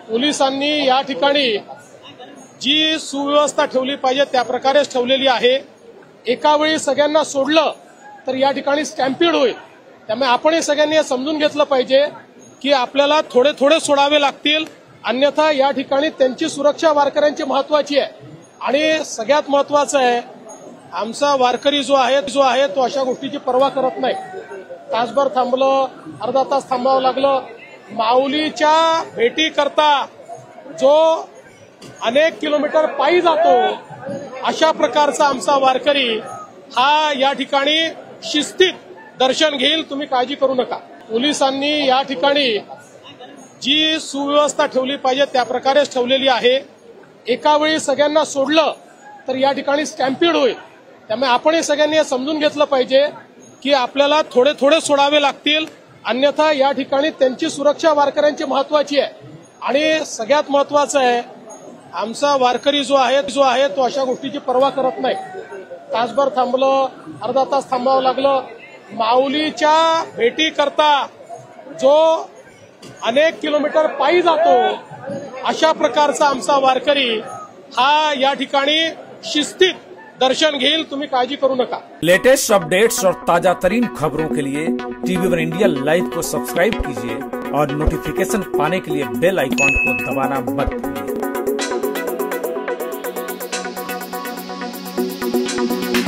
पोलिसांनी या ठिकाणी जी सुव्यवस्था ठेवली पाहिजे त्या प्रकारेच ठेवलेली आहे। एका वेळी सगळ्यांना सोडलं तर या ठिकाणी स्टॅम्पीड होईल। त्यामुळे आपण सगळ्यांनी समजून घेतलं पाहिजे की आपल्याला थोडे थोडे सोडावे लागतील, अन्यथा या ठिकाणी त्यांची सुरक्षा वारकऱ्यांची महत्वाची आहे। आणि सगळ्यात महत्वाचं आहे, आमचा वारकरी जो आहे तो अशा गोष्टीची पर्वा करत नाही। तासभर थांबलं, अर्धा तास थांबावं लागलं, माऊलीच्या भेटीकरता जो अनेक किलोमीटर पायी जातो अशा प्रकारचा आमचा वारकरी हा या ठिकाणी शिस्तीत दर्शन घेईल, तुम्ही काळजी करू नका। पोलिसांनी या ठिकाणी जी सुव्यवस्था ठेवली पाहिजे त्या प्रकारेच ठेवलेली आहे। एका वेळी सगळ्यांना सोडलं तर या ठिकाणी स्टॅम्पीड होईल। त्यामुळे आपण सगळ्यांनी समजून घेतलं पाहिजे की आपल्याला थोडे थोडे सोडावे लागतील, अन्यथा या ठिकाणी त्यांची सुरक्षा वारकऱ्यांची महत्वाची आहे। आणि सगळ्यात महत्वाचं आहे, आमचा वारकरी जो आहे तो अशा गोष्टीची पर्वा करत नाही। तासभर थांबलं, अर्धा तास थांबावं लागलं, माऊलीच्या भेटीकरता जो अनेक किलोमीटर पायी जातो अशा प्रकारचा आमचा वारकरी हा या ठिकाणी शिस्तीत दर्शन घेईल, तुम्ही काळजी करू नका। लेटेस्ट अपडेट्स और ताजा तरीन खबरों के लिए TV1 इंडिया लाइव को सब्सक्राइब कीजिए और नोटिफिकेशन पाने के लिए बेल आइकॉन को दबाना मत भूलिए।